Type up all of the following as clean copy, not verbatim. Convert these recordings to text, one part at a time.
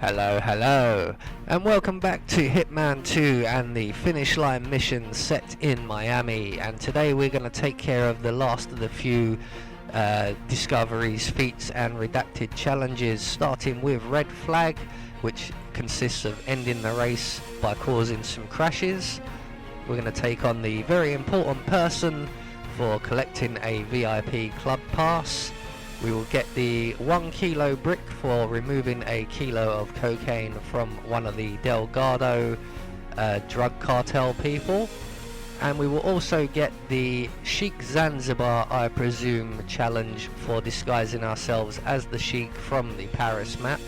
Hello, and welcome back to Hitman 2 and the finish line mission set in Miami. And today we're going to take care of the last of the few discoveries, feats and redacted challenges, starting with Red Flag, which consists of ending the race by causing some crashes. We're going to take on the very important person for collecting a VIP club pass. We will get the 1 kilo brick for removing a kilo of cocaine from one of the Delgado drug cartel people. And we will also get the Shiek Zanzibar, I presume, challenge for disguising ourselves as the Sheik from the Paris map.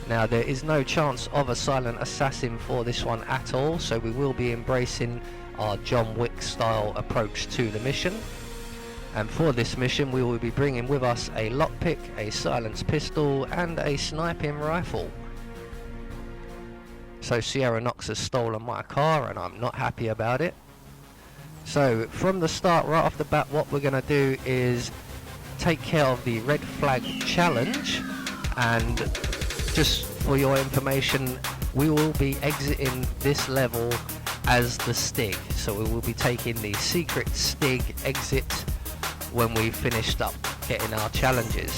Now there is no chance of a silent assassin for this one at all, so we will be embracing our John Wick style approach to the mission. And for this mission we will be bringing with us a lockpick, a silenced pistol and a sniping rifle. So Sierra Knox has stolen my car and I'm not happy about it. So from the start, right off the bat, what we're going to do is take care of the Red Flag challenge. And just for your information, we will be exiting this level as the Stig. So we will be taking the Secret Stig Exit when we finished up getting our challenges.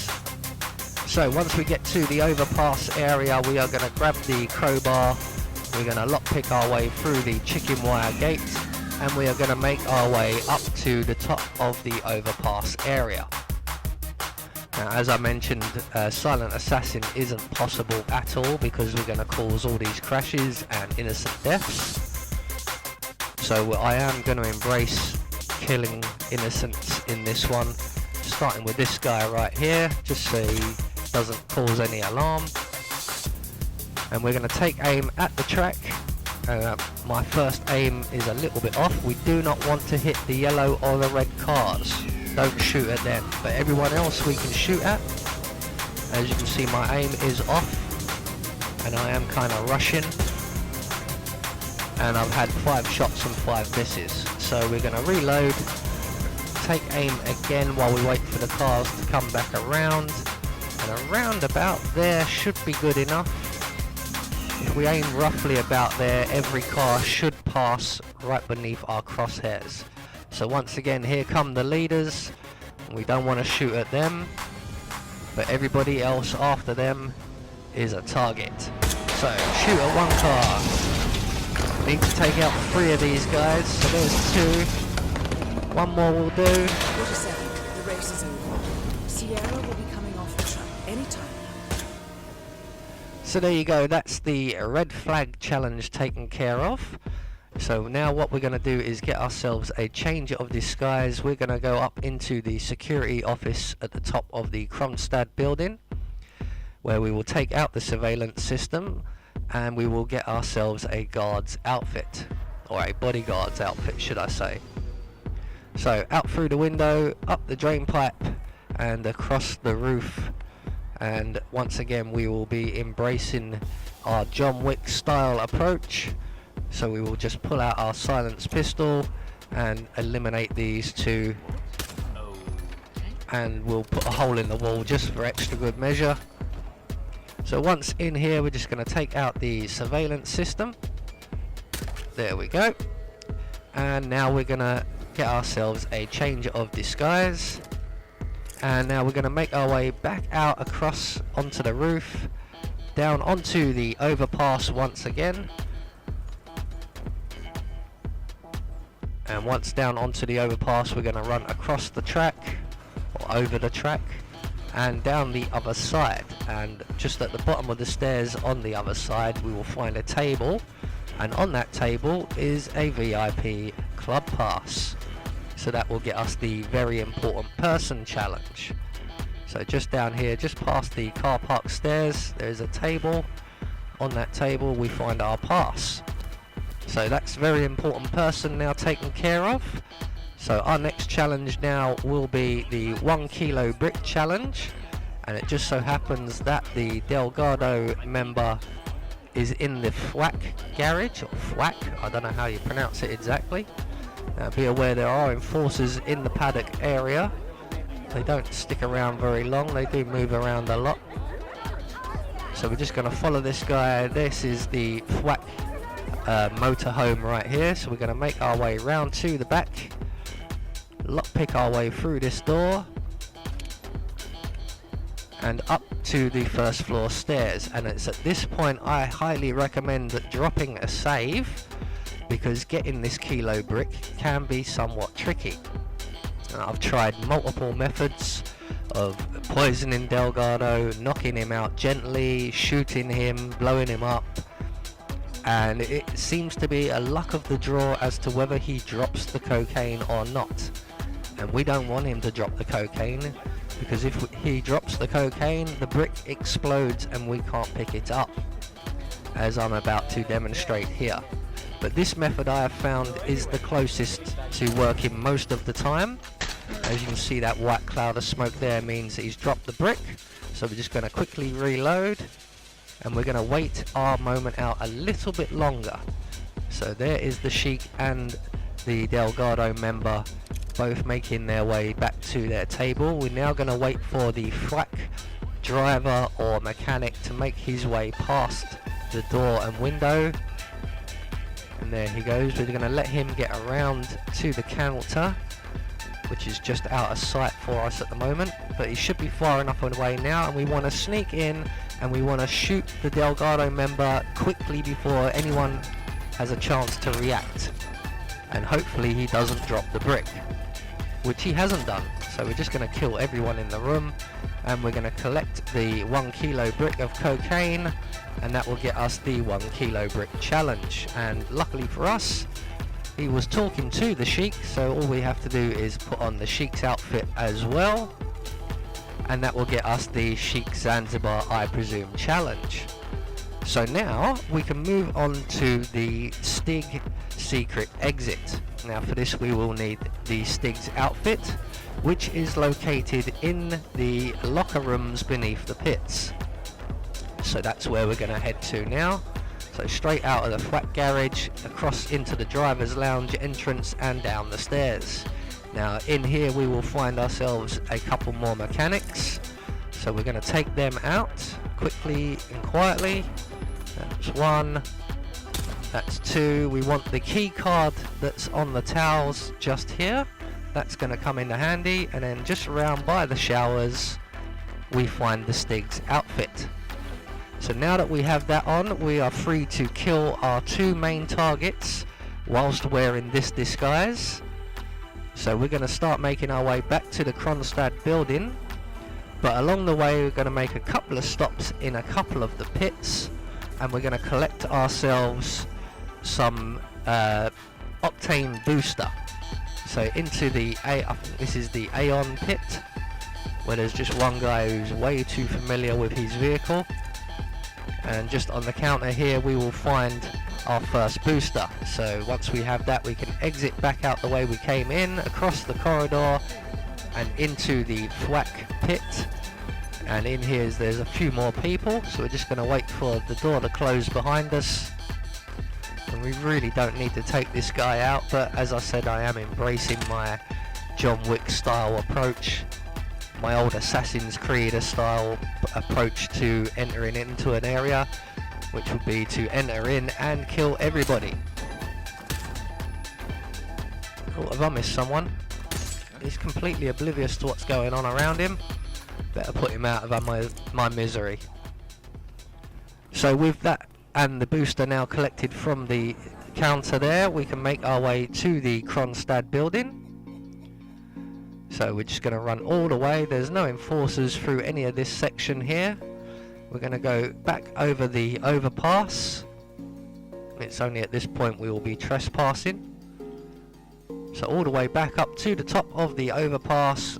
So once we get to the overpass area, we are going to grab the crowbar, we're going to lockpick our way through the chicken wire gate, and we are going to make our way up to the top of the overpass area. Now, as I mentioned, silent assassin isn't possible at all because we're going to cause all these crashes and innocent deaths. So I am going to embrace killing innocents in this one, starting with this guy right here, just so he doesn't cause any alarm. And we're going to take aim at the track. My first aim is a little bit off. We do not want to hit the yellow or the red cars. Don't shoot at them, but everyone else we can shoot at. As you can see, my aim is off and I am kind of rushing, and I've had 5 shots and 5 misses. So we're going to reload, take aim again while we wait for the cars to come back around, and around about there should be good enough. If we aim roughly about there, every car should pass right beneath our crosshairs. So once again, here come the leaders. We don't want to shoot at them, but everybody else after them is a target. So shoot at one car. Need to take out 3 of these guys, so there's 2. 1 more will do. 47, the race is over. Sierra will be coming off the track anytime now. So there you go, that's the Red Flag challenge taken care of. So now what we're going to do is get ourselves a change of disguise. We're going to go up into the security office at the top of the Kronstadt building, where we will take out the surveillance system and we will get ourselves a guard's outfit, or a bodyguard's outfit should I say. So out through the window, up the drain pipe and across the roof, and once again we will be embracing our John Wick style approach. So we will just pull out our silenced pistol and eliminate these 2, and we'll put a hole in the wall just for extra good measure. So once in here, we're just going to take out the surveillance system. There we go. And now we're going to get ourselves a change of disguise. And now we're going to make our way back out across onto the roof, down onto the overpass once again. And once down onto the overpass, we're going to run across the track, or over the track, and down the other side. And just at the bottom of the stairs on the other side, we will find a table, and on that table is a VIP club pass. So that will get us the very important person challenge. So just down here, just past the car park stairs, there's a table. On that table we find our pass. So that's very important person now taken care of. So our next challenge now will be the 1 kilo brick challenge, and it just so happens that the Delgado member is in the FWAC garage, or FWAC, I don't know how you pronounce it exactly. Be aware there are enforcers in the paddock area. They don't stick around very long, they do move around a lot. So we're just going to follow this guy. This is the FWAC motorhome right here. So we're going to make our way round to the back, lockpick our way through this door, and up to the first floor stairs. And it's at this point I highly recommend dropping a save, because getting this kilo brick can be somewhat tricky. I've tried multiple methods of poisoning Delgado, knocking him out gently, shooting him, blowing him up, and it seems to be a luck of the draw as to whether he drops the cocaine or not. And we don't want him to drop the cocaine, because if he drops the cocaine, the brick explodes and we can't pick it up, as I'm about to demonstrate here. But this method I have found is the closest to working most of the time. As you can see, that white cloud of smoke there means that he's dropped the brick. So we're just going to quickly reload, and we're going to wait our moment out a little bit longer. So there is the Shiek and the Delgado member both making their way back to their table. We're now going to wait for the FWAC driver or mechanic to make his way past the door and window. And there he goes. We're going to let him get around to the counter, which is just out of sight for us at the moment, but he should be far enough away now, and we want to sneak in and we want to shoot the Delgado member quickly before anyone has a chance to react, and hopefully he doesn't drop the brick, which he hasn't done. So we're just going to kill everyone in the room, and we're going to collect the 1 kilo brick of cocaine, and that will get us the 1 kilo brick challenge. And luckily for us, he was talking to the Shiek, so all we have to do is put on the Shiek's outfit as well, and that will get us the Shiek Zanzibar, I presume, challenge. So now we can move on to the Stig Secret Exit. Now for this we will need the Stig's outfit, which is located in the locker rooms beneath the pits. So that's where we're going to head to now. So straight out of the FWAC garage, across into the driver's lounge entrance and down the stairs. Now in here we will find ourselves a couple more mechanics. So we're going to take them out quickly and quietly. That's 1, that's 2. We want the key card that's on the towels just here. That's going to come in handy. And then just around by the showers we find the Stig's outfit. So now that we have that on, we are free to kill our 2 main targets whilst wearing this disguise. So we're going to start making our way back to the Kronstadt building, but along the way we're going to make a couple of stops in a couple of the pits, and we're going to collect ourselves some octane booster. So into the I think this is the Aeon pit, where there's just one guy who's way too familiar with his vehicle. And just on the counter here we will find our first booster. So once we have that, we can exit back out the way we came in, across the corridor and into the FWAC pit. And in here there's a few more people, so we're just going to wait for the door to close behind us. And we really don't need to take this guy out, but as I said, I am embracing my John Wick style approach, my old Assassin's Creed style approach to entering into an area, which would be to enter in and kill everybody. Oh, have I missed someone? He's completely oblivious to what's going on around him. Better put him out of my misery. So with that and the booster now collected from the counter there, we can make our way to the Kronstadt building. So we're just going to run all the way. There's no enforcers through any of this section here. We're going to go back over the overpass. It's only at this point we will be trespassing. So all the way back up to the top of the overpass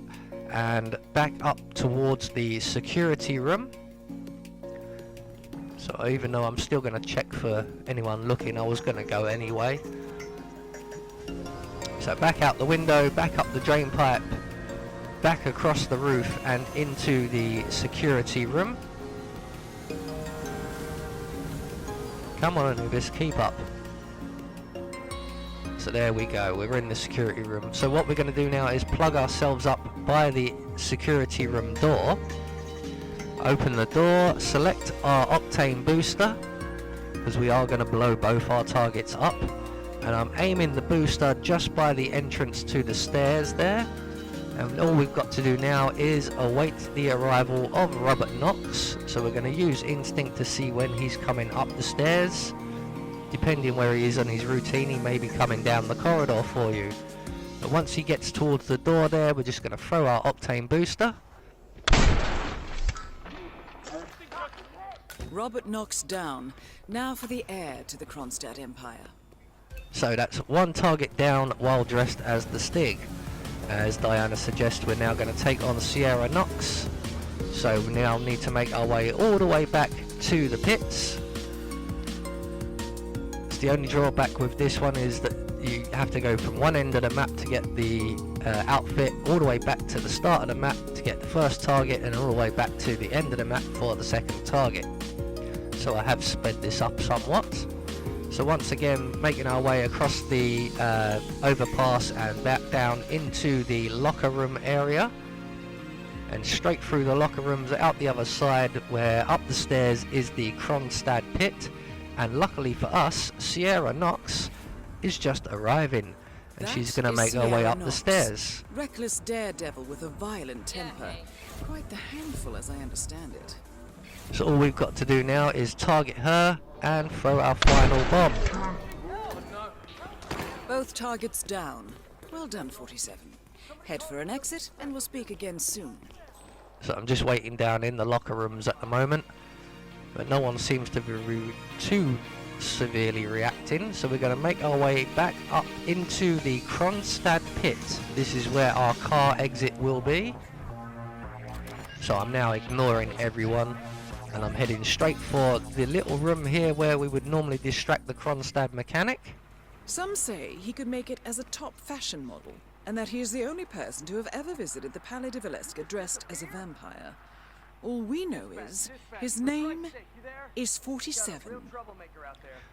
and back up towards the security room. So even though I'm still going to check for anyone looking, I was going to go anyway. So back out the window, back up the drain pipe, back across the roof and into the security room. Come on, Anubis, keep up. So there we go, we're in the security room. So what we're going to do now is plug ourselves up by the security room door. Open the door, select our octane booster, because we are going to blow both our targets up. And I'm aiming the booster just by the entrance to the stairs there. And all we've got to do now is await the arrival of Robert Knox. So we're going to use instinct to see when he's coming up the stairs. Depending where he is on his routine, he may be coming down the corridor for you. But once he gets towards the door there, we're just going to throw our octane booster. Robert Knox down. Now for the heir to the Kronstadt Empire. So that's one target down while dressed as the Stig. As Diana suggests, we're now going to take on Sierra Knox. So we now need to make our way all the way back to the pits. So the only drawback with this one is that you have to go from one end of the map to get the outfit, all the way back to the start of the map to get the first target, and all the way back to the end of the map for the second target. So I have sped this up somewhat. So once again, making our way across the overpass and back down into the locker room area, and straight through the locker rooms out the other side, where up the stairs is the Kronstadt pit. And luckily for us, Sierra Knox is just arriving, and she's going to make her way up the stairs. Reckless daredevil with a violent temper. Quite the handful, as I understand it. So all we've got to do now is target her and throw our final bomb. Both targets down. Well done, 47. Head for an exit, and we'll speak again soon. So I'm just waiting down in the locker rooms at the moment, but no one seems to be too severely reacting. So we're going to make our way back up into the Kronstadt pit. This is where our car exit will be. So I'm now ignoring everyone, and I'm heading straight for the little room here where we would normally distract the Kronstadt mechanic. Some say he could make it as a top fashion model, and that he is the only person to have ever visited the Palais de Valeska dressed as a vampire. All we know is his name is 47.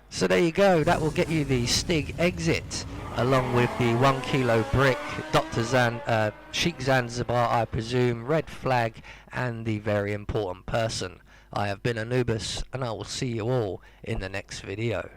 So there you go, that will get you the Stig Exit, along with the 1 kilo brick, Shiek Zanzibar, I presume, red flag, and the very important person. I have been Anubis, and I will see you all in the next video.